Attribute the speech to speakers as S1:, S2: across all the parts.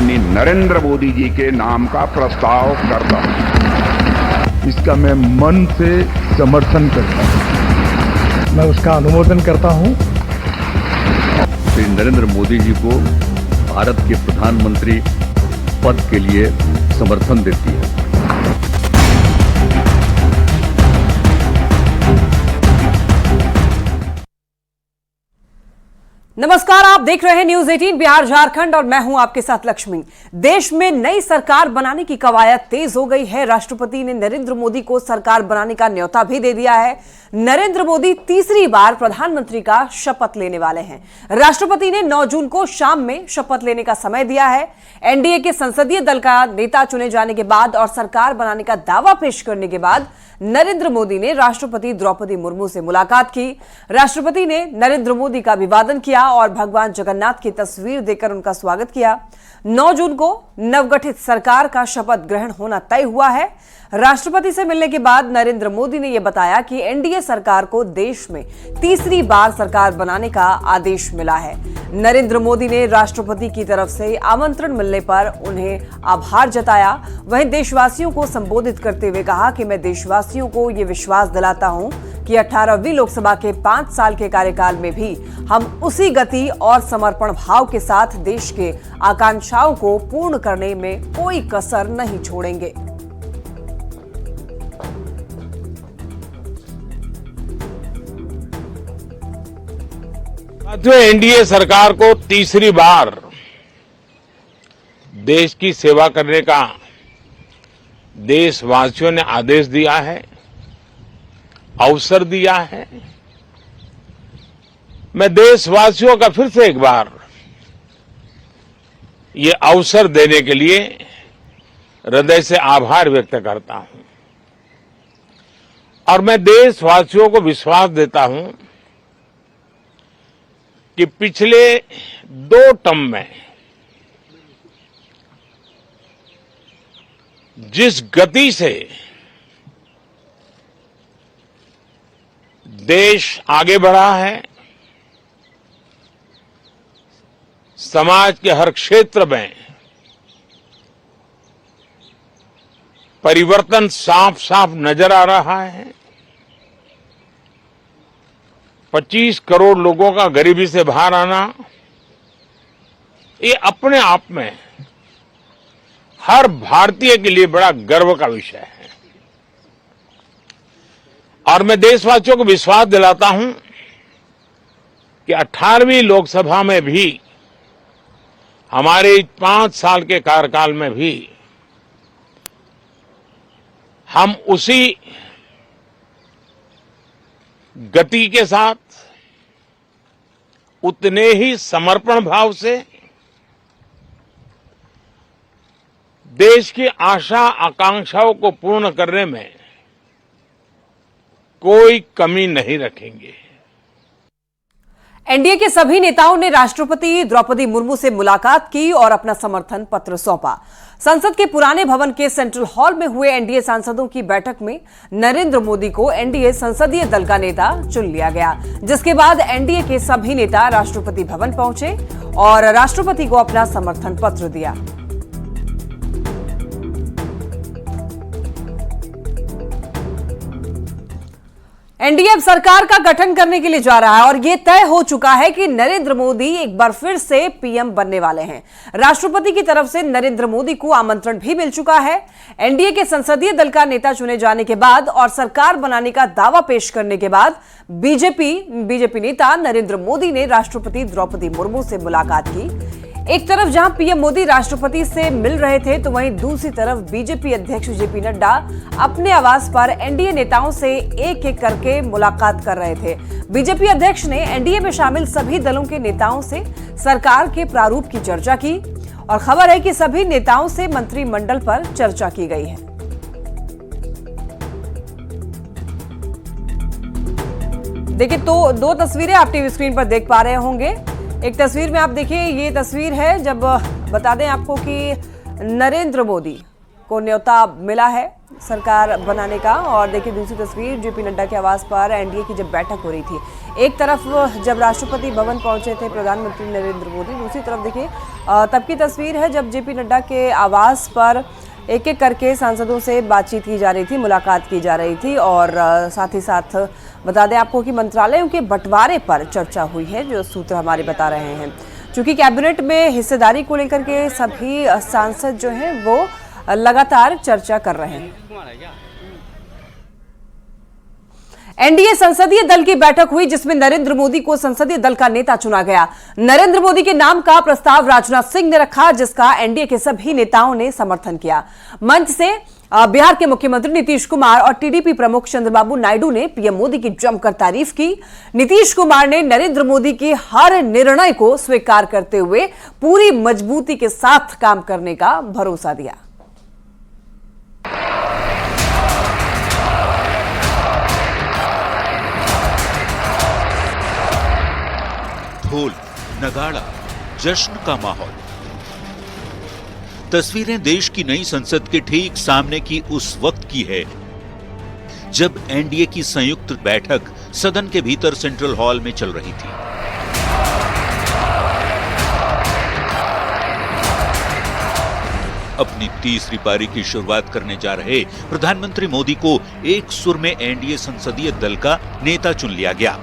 S1: माननीय नरेंद्र मोदी जी के नाम का प्रस्ताव करता हूं।
S2: इसका मैं मन से समर्थन करता हूं, मैं उसका अनुमोदन करता हूं।
S3: श्री नरेंद्र मोदी जी को भारत के प्रधानमंत्री पद के लिए समर्थन देती है।
S4: नमस्कार, आप देख रहे हैं न्यूज 18 बिहार झारखंड और मैं हूं आपके साथ लक्ष्मी। देश में नई सरकार बनाने की कवायद तेज हो गई है। राष्ट्रपति ने नरेंद्र मोदी को सरकार बनाने का न्योता भी दे दिया है। नरेंद्र मोदी तीसरी बार प्रधानमंत्री का शपथ लेने वाले हैं। राष्ट्रपति ने 9 जून को शाम में शपथ लेने का समय दिया है। एनडीए के संसदीय दल का नेता चुने जाने के बाद और सरकार बनाने का दावा पेश करने के बाद नरेंद्र मोदी ने राष्ट्रपति द्रौपदी मुर्मू से मुलाकात की। राष्ट्रपति ने नरेंद्र मोदी का अभिवादन किया और भगवान जगन्नाथ की तस्वीर देकर उनका स्वागत किया। 9 जून को नवगठित सरकार का शपथ ग्रहण होना तय हुआ है। राष्ट्रपति से मिलने के बाद नरेंद्र मोदी ने यह बताया कि एनडीए सरकार को देश में तीसरी बार सरकार बनाने का आदेश मिला है। नरेंद्र मोदी ने राष्ट्रपति की तरफ से आमंत्रण मिलने पर उन्हें आभार जताया। वहीं देशवासियों को संबोधित करते हुए कहा कि मैं देशवासियों को यह विश्वास दिलाता हूं कि 18वीं लोकसभा के 5 साल के कार्यकाल में भी हम उसी गति और समर्पण भाव के साथ देश के आकांक्षाओं को पूर्ण करने में कोई कसर नहीं छोड़ेंगे।
S5: एनडीए सरकार को तीसरी बार देश की सेवा करने का देशवासियों ने आदेश दिया है, अवसर दिया है। मैं देशवासियों का फिर से एक बार ये अवसर देने के लिए हृदय से आभार व्यक्त करता हूं और मैं देशवासियों को विश्वास देता हूं कि पिछले 2 टर्म में जिस गति से देश आगे बढ़ा है, समाज के हर क्षेत्र में परिवर्तन साफ साफ नजर आ रहा है। 25 करोड़ लोगों का गरीबी से बाहर आना, ये अपने आप में हर भारतीय के लिए बड़ा गर्व का विषय है और मैं देशवासियों को विश्वास दिलाता हूं कि 18वीं लोकसभा में भी, हमारे 5 साल के कार्यकाल में भी हम उसी गति के साथ, उतने ही समर्पण भाव से देश की आशा आकांक्षाओं को पूर्ण करने में कोई कमी नहीं रखेंगे।
S4: एनडीए के सभी नेताओं ने राष्ट्रपति द्रौपदी मुर्मू से मुलाकात की और अपना समर्थन पत्र सौंपा। संसद के पुराने भवन के सेंट्रल हॉल में हुए एनडीए सांसदों की बैठक में नरेंद्र मोदी को एनडीए संसदीय दल का नेता चुन लिया गया, जिसके बाद एनडीए के सभी नेता राष्ट्रपति भवन पहुंचे और राष्ट्रपति को अपना समर्थन पत्र दिया। एनडीए अब सरकार का गठन करने के लिए जा रहा है और यह तय हो चुका है कि नरेंद्र मोदी एक बार फिर से पीएम बनने वाले हैं। राष्ट्रपति की तरफ से नरेंद्र मोदी को आमंत्रण भी मिल चुका है। एनडीए के संसदीय दल का नेता चुने जाने के बाद और सरकार बनाने का दावा पेश करने के बाद बीजेपी नेता नरेंद्र मोदी ने राष्ट्रपति द्रौपदी मुर्मू से मुलाकात की। एक तरफ जहां पीएम मोदी राष्ट्रपति से मिल रहे थे, तो वहीं दूसरी तरफ बीजेपी अध्यक्ष जेपी नड्डा अपने आवास पर एनडीए नेताओं से एक एक करके मुलाकात कर रहे थे। बीजेपी अध्यक्ष ने एनडीए में शामिल सभी दलों के नेताओं से सरकार के प्रारूप की चर्चा की और खबर है कि सभी नेताओं से मंत्रिमंडल पर चर्चा की गई है। देखिए, तो 2 तस्वीरें आप टीवी स्क्रीन पर देख पा रहे होंगे। एक तस्वीर में आप देखिए, ये तस्वीर है जब बता दें आपको कि नरेंद्र मोदी को न्योता मिला है सरकार बनाने का। और देखिए दूसरी तस्वीर, जेपी नड्डा के आवास पर एनडीए की जब बैठक हो रही थी, एक तरफ जब राष्ट्रपति भवन पहुंचे थे प्रधानमंत्री नरेंद्र मोदी, दूसरी तरफ देखिए तब की तस्वीर है जब जेपी नड्डा के आवास पर एक एक करके सांसदों से बातचीत की जा रही थी, मुलाकात की जा रही थी। और साथ ही साथ बता दें आपको कि मंत्रालयों के बंटवारे पर चर्चा हुई है, जो सूत्र हमारे बता रहे हैं। चूंकि कैबिनेट में हिस्सेदारी को लेकर के सभी सांसद जो हैं वो लगातार चर्चा कर रहे हैं। एनडीए संसदीय दल की बैठक हुई जिसमें नरेंद्र मोदी को संसदीय दल का नेता चुना गया। नरेंद्र मोदी के नाम का प्रस्ताव राजनाथ सिंह ने रखा, जिसका एनडीए के सभी नेताओं ने समर्थन किया। मंच से बिहार के मुख्यमंत्री नीतीश कुमार और टीडीपी प्रमुख चंद्रबाबू नायडू ने पीएम मोदी की जमकर तारीफ की। नीतीश कुमार ने नरेंद्र मोदी के हर निर्णय को स्वीकार करते हुए पूरी मजबूती के साथ काम करने का भरोसा दिया।
S6: ढोल, नगाड़ा, जश्न का माहौल। तस्वीरें देश की नई संसद के ठीक सामने की उस वक्त की है जब एनडीए की संयुक्त बैठक सदन के भीतर सेंट्रल हॉल में चल रही थी। अपनी तीसरी पारी की शुरुआत करने जा रहे प्रधानमंत्री मोदी को एक सुर में एनडीए संसदीय दल का नेता चुन लिया गया।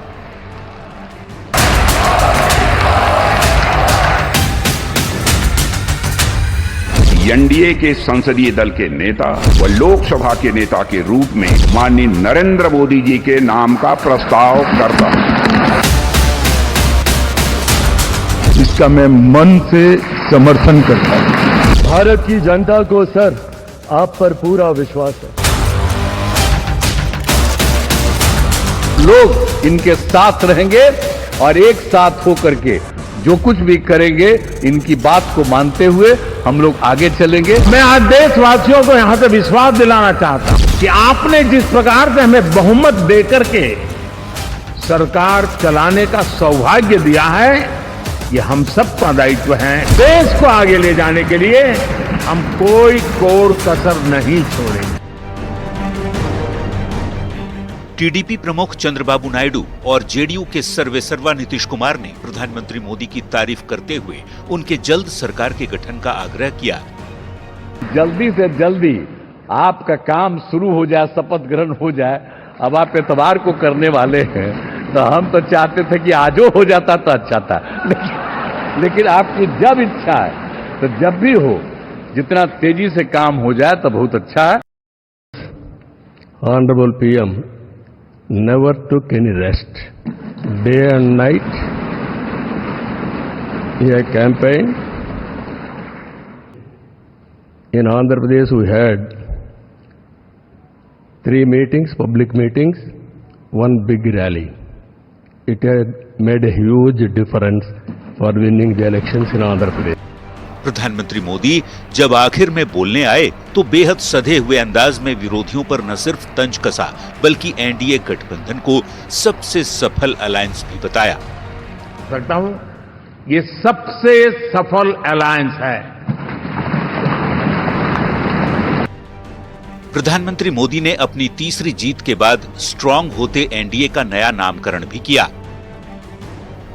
S1: एनडीए के संसदीय दल के नेता व लोकसभा के नेता के रूप में माननीय नरेंद्र मोदी जी के नाम का प्रस्ताव करता हूं।
S2: इसका मैं मन से समर्थन करता हूं। भारत की जनता को सर आप पर पूरा विश्वास है।
S3: लोग इनके साथ रहेंगे और एक साथ होकर के जो कुछ भी करेंगे इनकी बात को मानते हुए हम लोग आगे चलेंगे।
S5: मैं आज देशवासियों को यहां से विश्वास दिलाना चाहता हूं कि आपने जिस प्रकार से हमें बहुमत देकर के सरकार चलाने का सौभाग्य दिया है, ये हम सबका दायित्व है। देश को आगे ले जाने के लिए हम कोई कोर कसर नहीं छोड़ेंगे।
S6: टीडीपी प्रमुख चंद्रबाबू नायडू और जेडीयू के सर्वेसर्वा नीतीश कुमार ने प्रधानमंत्री मोदी की तारीफ करते हुए उनके जल्द सरकार के गठन का आग्रह किया।
S3: जल्दी से जल्दी आपका काम शुरू हो जाए, शपथ ग्रहण हो जाए। अब आप इतवार को करने वाले हैं, तो हम तो चाहते थे कि आजो हो जाता तो अच्छा था, लेकिन आपकी जब इच्छा है तो जब भी हो, जितना तेजी से काम हो जाए तो बहुत अच्छा है।
S2: Honorable PM never took any rest. Day and night he had campaigned. In Andhra Pradesh we had 3 meetings, public meetings, 1 big rally. It had made a huge difference for winning the elections in Andhra Pradesh.
S6: प्रधानमंत्री मोदी जब आखिर में बोलने आए तो बेहद सधे हुए अंदाज में विरोधियों पर न सिर्फ तंज कसा बल्कि एनडीए गठबंधन को सबसे सफल अलायंस भी बताया।
S5: सकता हूं ये सबसे सफल अलायंस है।
S6: प्रधानमंत्री मोदी ने अपनी तीसरी जीत के बाद स्ट्रांग होते एनडीए का नया नामकरण भी किया।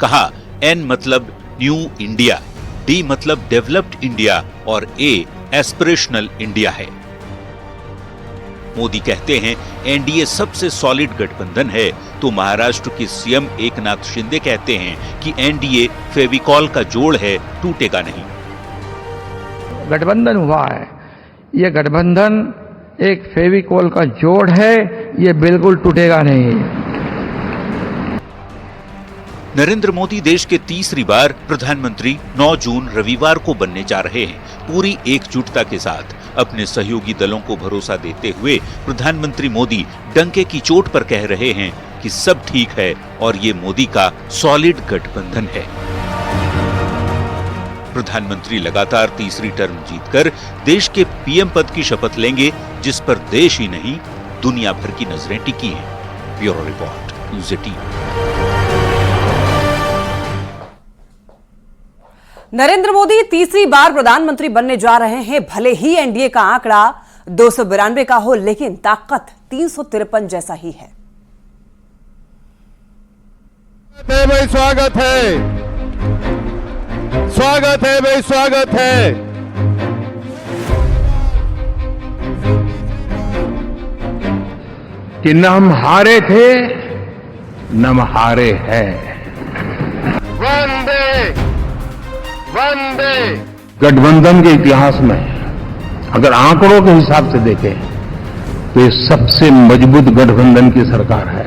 S6: कहा एन मतलब न्यू इंडिया, डी मतलब डेवलप्ड इंडिया और ए एस्पिरेशनल इंडिया है। मोदी कहते हैं एनडीए सबसे सॉलिड गठबंधन है, तो महाराष्ट्र के सीएम एकनाथ शिंदे कहते हैं कि एनडीए फेविकॉल का जोड़ है, टूटेगा नहीं।
S7: गठबंधन हुआ है, ये गठबंधन एक फेविकॉल का जोड़ है, ये बिल्कुल टूटेगा नहीं।
S6: नरेंद्र मोदी देश के तीसरी बार प्रधानमंत्री 9 जून रविवार को बनने जा रहे हैं। पूरी एकजुटता के साथ अपने सहयोगी दलों को भरोसा देते हुए प्रधानमंत्री मोदी डंके की चोट पर कह रहे हैं कि सब ठीक है और ये मोदी का सॉलिड गठबंधन है। प्रधानमंत्री लगातार तीसरी टर्म जीतकर देश के पीएम पद की शपथ लेंगे, जिस पर देश ही नहीं दुनिया भर की नजरें टिकी हैं। Bureau report, news 18।
S4: Narendra Modi तीसरी बार प्रधानमंत्री बनने जा रहे हैं। भले ही एनडीए का आंकड़ा 292 का हो, लेकिन ताकत 353 जैसा ही है।
S8: भाई स्वागत है, स्वागत है भाई, स्वागत है।
S5: कि न हम हारे थे न हम हारे हैं।
S8: वंदे वंदे।
S5: गठबंधन के इतिहास में अगर आंकड़ों के हिसाब से देखें तो ये सबसे मजबूत गठबंधन की सरकार है।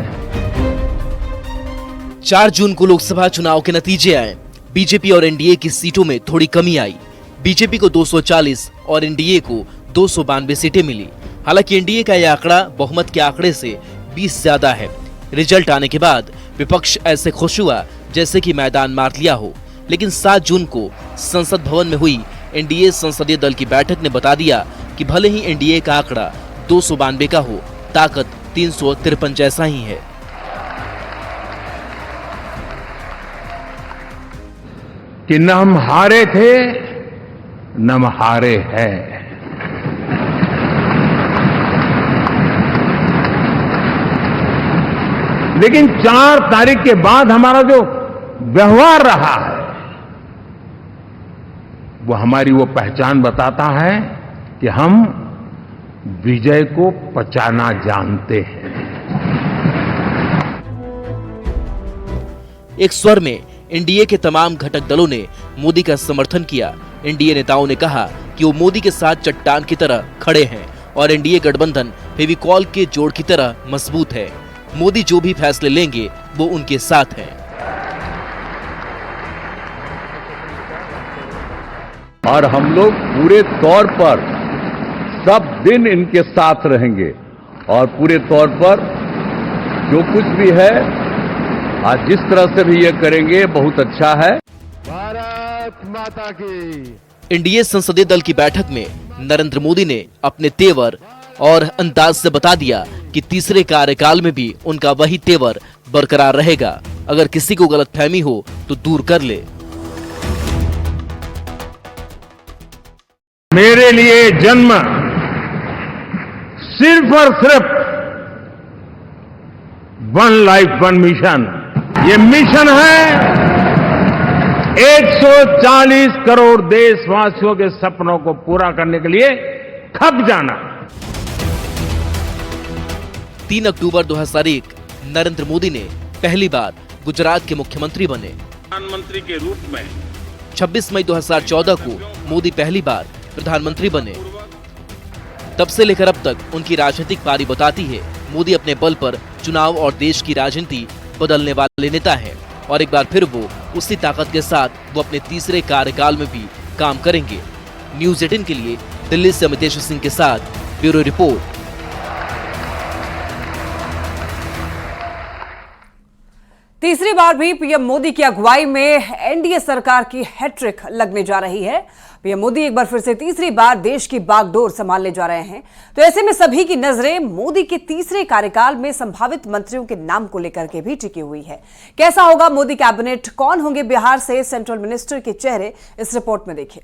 S9: 4 जून को लोकसभा चुनाव के नतीजे आए। बीजेपी और एनडीए की सीटों में थोड़ी कमी आई। बीजेपी को 240 और एनडीए को 292 सीटें मिली। हालांकि एनडीए का यह आंकड़ा बहुमत के आंकड़े से 20 ज्यादा है। रिजल्ट आने के बाद विपक्ष ऐसे खुश हुआ जैसे कि मैदान मार लिया हो। लेकिन 7 जून को संसद भवन में हुई एनडीए संसदीय दल की बैठक ने बता दिया कि भले ही एनडीए का आंकड़ा 292 का हो, ताकत 353 जैसा ही है।
S5: कि न हम हारे थे न हम हारे हैं। लेकिन 4 तारीख के बाद हमारा जो व्यवहार रहा है वो हमारी वो पहचान बताता है कि हम विजय को पचाना जानते हैं।
S9: एक स्वर में एनडीए के तमाम घटक दलों ने मोदी का समर्थन किया। एनडीए नेताओं ने कहा कि वो मोदी के साथ चट्टान की तरह खड़े हैं और एनडीए गठबंधन फेविकॉल के जोड़ की तरह मजबूत है। मोदी जो भी फैसले लेंगे वो उनके साथ है।
S3: और हम लोग पूरे तौर पर सब दिन इनके साथ रहेंगे और पूरे तौर पर जो कुछ भी है आज जिस तरह से भी ये करेंगे बहुत अच्छा है।
S8: भारत माता की।
S9: एनडीए संसदीय दल की बैठक में नरेंद्र मोदी ने अपने तेवर और अंदाज से बता दिया कि तीसरे कार्यकाल में भी उनका वही तेवर बरकरार रहेगा। अगर किसी को गलतफहमी हो तो दूर कर ले।
S5: मेरे लिए जन्म सिर्फ और सिर्फ वन लाइफ वन मिशन, ये मिशन है 140 करोड़ देशवासियों के सपनों को पूरा करने के लिए खप जाना।
S9: 3 अक्टूबर 2001 नरेंद्र मोदी ने पहली बार गुजरात के मुख्यमंत्री बने।
S5: प्रधानमंत्री के रूप में
S9: 26 मई 2014 को मोदी पहली बार प्रधानमंत्री बने। तब से लेकर अब तक उनकी राजनीतिक पारी बताती है मोदी अपने बल पर चुनाव और देश की राजनीति बदलने वाले नेता हैं और एक बार फिर वो उसी ताकत के साथ वो अपने तीसरे कार्यकाल में भी काम करेंगे। न्यूज़ 18 के लिए दिल्ली से अमितेश सिंह के साथ ब्यूरो रिपोर्ट।
S4: तीसरी बार भी पीएम मोदी की अगुवाई में एनडीए सरकार की हैट्रिक लगने जा रही है। पीएम मोदी एक बार फिर से तीसरी बार देश की बागडोर संभालने जा रहे हैं। तो ऐसे में सभी की नजरें मोदी के तीसरे कार्यकाल में संभावित मंत्रियों के नाम को लेकर के भी टिकी हुई है। कैसा होगा मोदी कैबिनेट, कौन होंगे बिहार से सेंट्रल मिनिस्टर के चेहरे, इस रिपोर्ट में देखिए।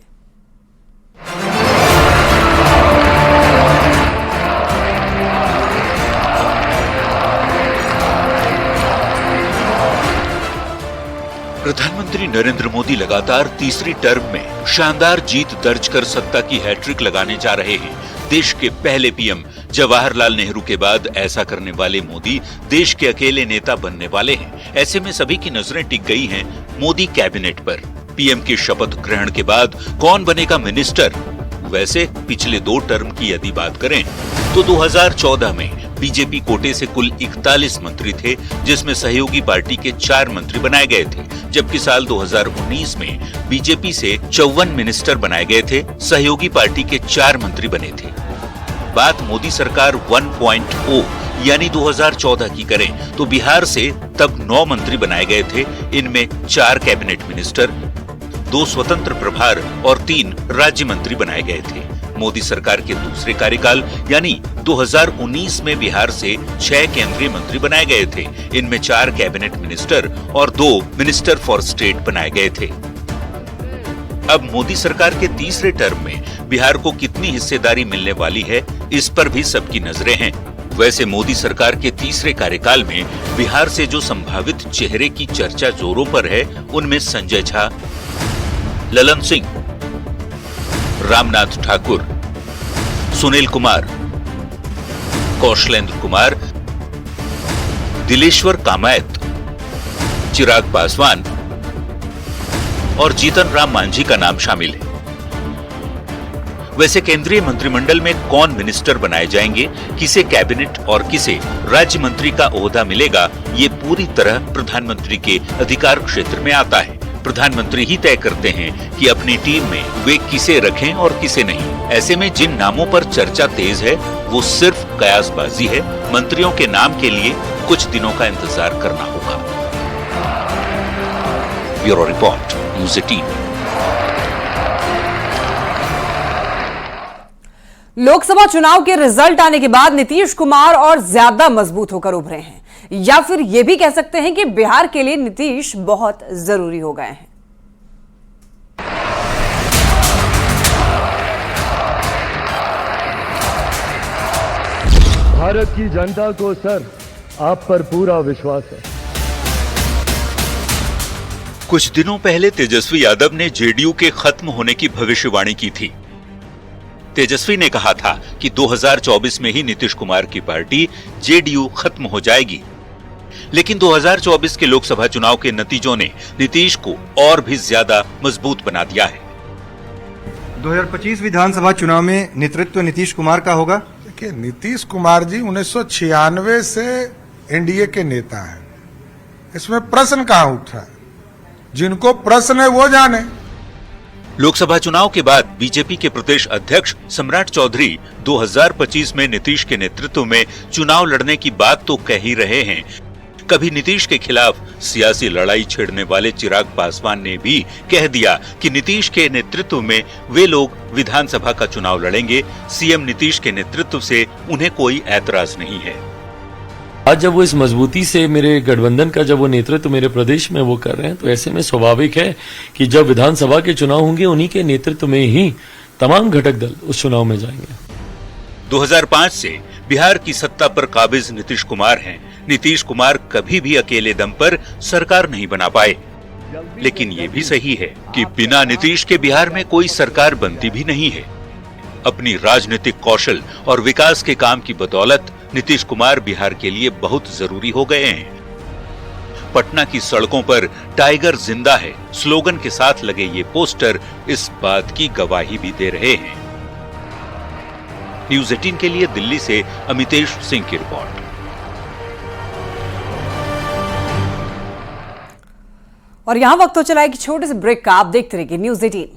S6: प्रधानमंत्री नरेंद्र मोदी लगातार तीसरी टर्म में शानदार जीत दर्ज कर सत्ता की हैट्रिक लगाने जा रहे हैं। देश के पहले पीएम जवाहरलाल नेहरू के बाद ऐसा करने वाले मोदी देश के अकेले नेता बनने वाले हैं। ऐसे में सभी की नजरें टिक गई हैं मोदी कैबिनेट पर। पीएम के शपथ ग्रहण के बाद कौन बनेगा मिनिस्टर? वैसे पिछले 2 टर्म की यदि बात करें तो 2014 में बीजेपी कोटे से कुल 41 मंत्री थे, जिसमें सहयोगी पार्टी के 4 मंत्री बनाए गए थे, जबकि साल 2019 में बीजेपी से 54 मिनिस्टर बनाए गए थे, सहयोगी पार्टी के 4 मंत्री बने थे। बात मोदी सरकार 1.0 यानी 2014 की करें तो बिहार से तब 9 मंत्री बनाए गए थे। इनमें 4 कैबिनेट मिनिस्टर, 2 स्वतंत्र प्रभार और 3 राज्य मंत्री बनाए गए थे। मोदी सरकार के दूसरे कार्यकाल यानी 2019 में बिहार से 6 केंद्रीय मंत्री बनाए गए थे। इनमें 4 कैबिनेट मिनिस्टर और 2 मिनिस्टर फॉर स्टेट बनाए गए थे। अब मोदी सरकार के तीसरे टर्म में बिहार को कितनी हिस्सेदारी मिलने वाली है, इस पर भी सबकी नजरें हैं। वैसे मोदी सरकार के तीसरे कार्यकाल में बिहार से जो संभावित चेहरे की चर्चा जोरों पर है, उनमें संजय झा, ललन सिंह, रामनाथ ठाकुर, सुनील कुमार, कौशलेंद्र कुमार, दिलेश्वर कामायत, चिराग पासवान और जीतन राम मांझी का नाम शामिल है। वैसे केंद्रीय मंत्रिमंडल में कौन मिनिस्टर बनाए जाएंगे, किसे कैबिनेट और किसे राज्य मंत्री का ओहदा मिलेगा, ये पूरी तरह प्रधानमंत्री के अधिकार क्षेत्र में आता है। प्रधानमंत्री ही तय करते हैं कि अपनी टीम में वे किसे रखें और किसे नहीं। ऐसे में जिन नामों पर चर्चा तेज है, वो सिर्फ कयासबाजी है। मंत्रियों के नाम के लिए कुछ दिनों का इंतजार करना होगा। Bureau report, news 18।
S4: लोकसभा चुनाव के रिजल्ट आने के बाद नीतीश कुमार और ज्यादा मजबूत होकर उभरे हैं, या फिर यह भी कह सकते हैं कि बिहार के लिए नीतीश बहुत जरूरी हो गए हैं।
S2: भारत की जनता को सर आप पर पूरा विश्वास है।
S6: कुछ दिनों पहले तेजस्वी यादव ने जेडीयू के खत्म होने की भविष्यवाणी की थी। तेजस्वी ने कहा था कि 2024 में ही नीतीश कुमार की पार्टी जेडीयू खत्म हो जाएगी। लेकिन 2024 के लोकसभा चुनाव के नतीजों ने नीतीश को और भी ज्यादा मजबूत बना दिया है।
S10: 2025 विधानसभा चुनाव में नेतृत्व नीतीश कुमार का होगा।
S11: देखिए, नीतीश कुमार जी 1996 से एनडीए के नेता हैं। इसमें प्रश्न कहां उठा है? जिनको प्रश्न है वो जाने।
S6: लोकसभा चुनाव के बाद बीजेपी के प्रदेश अध्यक्ष सम्राट चौधरी 2025 में नीतीश के नेतृत्व में चुनाव लड़ने की बात तो कह ही रहे हैं। कभी नीतीश के खिलाफ सियासी लड़ाई छेड़ने वाले चिराग पासवान ने भी कह दिया कि नीतीश के नेतृत्व में वे लोग विधानसभा का चुनाव लड़ेंगे। सीएम नीतीश के नेतृत्व से उन्हें कोई ऐतराज नहीं है।
S12: आज जब वो इस मजबूती से मेरे गठबंधन का जब वो नेतृत्व मेरे प्रदेश में वो कर रहे हैं, तो ऐसे में स्वाभाविक है कि जब विधानसभा के चुनाव होंगे, उन्हीं के नेतृत्व में ही तमाम घटक दल उस चुनाव में जाएंगे।
S6: 2005 से बिहार की सत्ता पर काबिज नीतीश कुमार हैं। नीतीश कुमार कभी भी अकेले दम पर सरकार नहीं बना पाए, लेकिन ये भी सही है कि बिना नीतीश के बिहार में कोई सरकार बनती भी नहीं है। अपनी राजनीतिक कौशल और विकास के काम की बदौलत नीतीश कुमार बिहार के लिए बहुत जरूरी हो गए हैं। पटना की सड़कों पर टाइगर जिंदा है स्लोगन के साथ लगे ये पोस्टर इस बात की गवाही भी दे रहे हैं। न्यूज़ 18 के लिए दिल्ली से अमितेश सिंह की रिपोर्ट।
S4: और यहां वक्त हो चला है कि छोटे से ब्रेक का। आप देखते रहिए न्यूज़ 18।